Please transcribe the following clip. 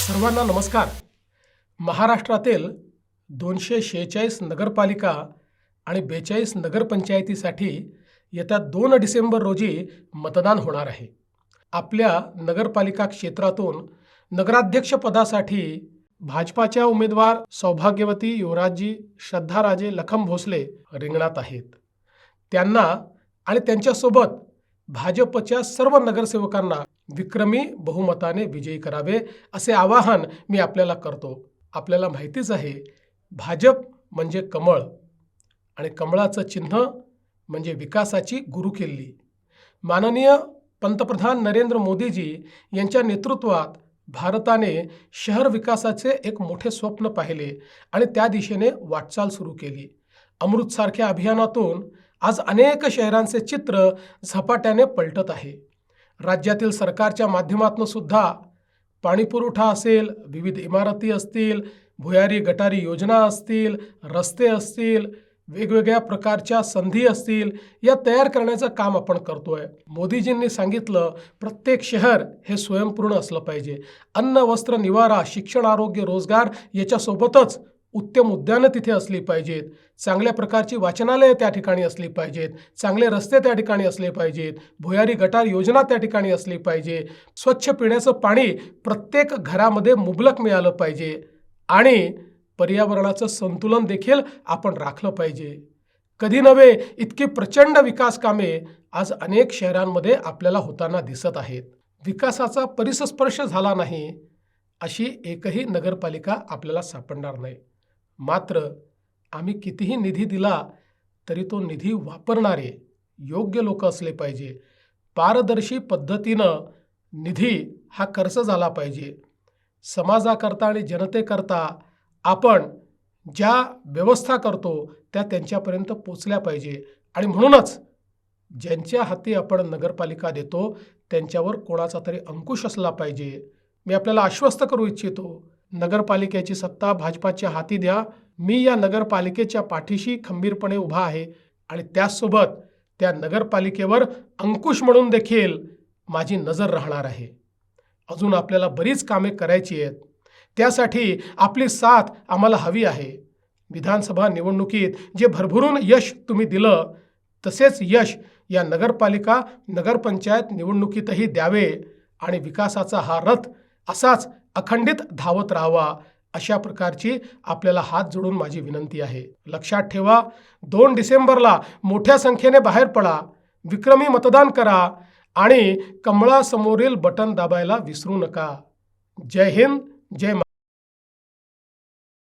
सर्वांना नमस्कार। महाराष्ट्रातील 246 नगरपालिका आणि 42 नगरपंचायतीसाठी येत्या 2 डिसेंबर रोजी मतदान होणार आहे। आपल्या नगरपालिका क्षेत्रातून नगराध्यक्षपदासाठी भाजपाच्या उमेदवार सौभाग्यवती युवराजजी श्रद्धाराजे लखम भोसले रिंगणात आहेत। त्यांना आणि त्यांच्यासोबत भाजपच्या सर्व नगरसेवकांना विक्रमी बहुमताने विजयी करावे असे आवाहन मी आपल्याला करतो। आपल्याला माहितीच आहे, भाजप म्हणजे कमळ आणि कमळाचं चिन्ह म्हणजे विकासाची गुरुकिल्ली। माननीय पंतप्रधान नरेंद्र मोदीजी यांच्या नेतृत्वात भारताने शहर विकासाचे एक मोठे स्वप्न पाहिले आणि त्या दिशेने वाटचाल सुरू केली। अमृतसारख्या अभियानातून आज अनेक शहरांचे चित्र झपाट्याने पलटत आहे। राज्यातील सरकारच्या माध्यमातून सुद्धा पाणीपुरवठा असेल, विविध इमारती असतील, भुयारी गटारी योजना असतील, रस्ते असतील, वेगवेगळ्या प्रकारच्या संधी असतील, या तयार करण्याचं काम आपण करतोय। मोदीजींनी सांगितलं, प्रत्येक शहर हे स्वयंपूर्ण असलं पाहिजे। अन्न, वस्त्र, निवारा, शिक्षण, आरोग्य, रोजगार याच्यासोबतच उत्तम उद्यानं तिथे असली पाहिजेत, चांगल्या प्रकारची वाचनालयं त्या ठिकाणी असली पाहिजेत, चांगले रस्ते त्या ठिकाणी असले पाहिजेत, भुयारी गटार योजना त्या ठिकाणी असली पाहिजे, स्वच्छ पिण्याचं पाणी प्रत्येक घरामध्ये मुबलक मिळालं पाहिजे आणि पर्यावरणाचं संतुलन देखील आपण राखलं पाहिजे। कधी नव्हे इतकी प्रचंड विकास कामे आज अनेक शहरांमध्ये आपल्याला होताना दिसत आहेत। विकासाचा परिसस्पर्श झाला नाही अशी एकही नगरपालिका आपल्याला सापडणार नाही। मात्र आम्ही कितीही निधी दिला तरी तो निधी वापरणारे योग्य लोक असले पाहिजे। पारदर्शी पद्धतीनं निधी हा खर्च झाला पाहिजे। समाजाकरता आणि जनतेकरता आपण ज्या व्यवस्था करतो त्या त्यांच्यापर्यंत पोचल्या पाहिजे आणि म्हणूनच ज्यांच्या हाती आपण नगरपालिका देतो त्यांच्यावर कोणाचा तरी अंकुश असला पाहिजे। मी आपल्याला आश्वस्त करू इच्छितो, नगरपालिकेची सत्ता भाजपाच्या हाती द्या। मी या नगरपालिकेच्या पाठीशी खंबीरपणे उभा आहे आणि त्याचसोबत त्या नगरपालिकेवर अंकुश म्हणून देखील माझी नजर राहणार आहे। अजून आपल्याला बरीच कामे करायची आहेत, त्यासाठी आपली साथ आम्हाला हवी आहे। विधानसभा निवडणुकीत जे भरभरून यश तुम्ही दिलं तसेच यश या नगरपालिका नगरपंचायत निवडणुकीतही द्यावे आणि विकासाचा हा रथ असाच अखंडित धावत राहावा अशा प्रकारची आपल्याला हात जोडून माझी विनंती आहे। लक्षात ठेवा, 2 डिसेंबरला मोठ्या संख्येने बाहेर पडा, विक्रमी मतदान करा आणि कमळासमोरील बटन दाबायला विसरू नका। जय हिंद, जय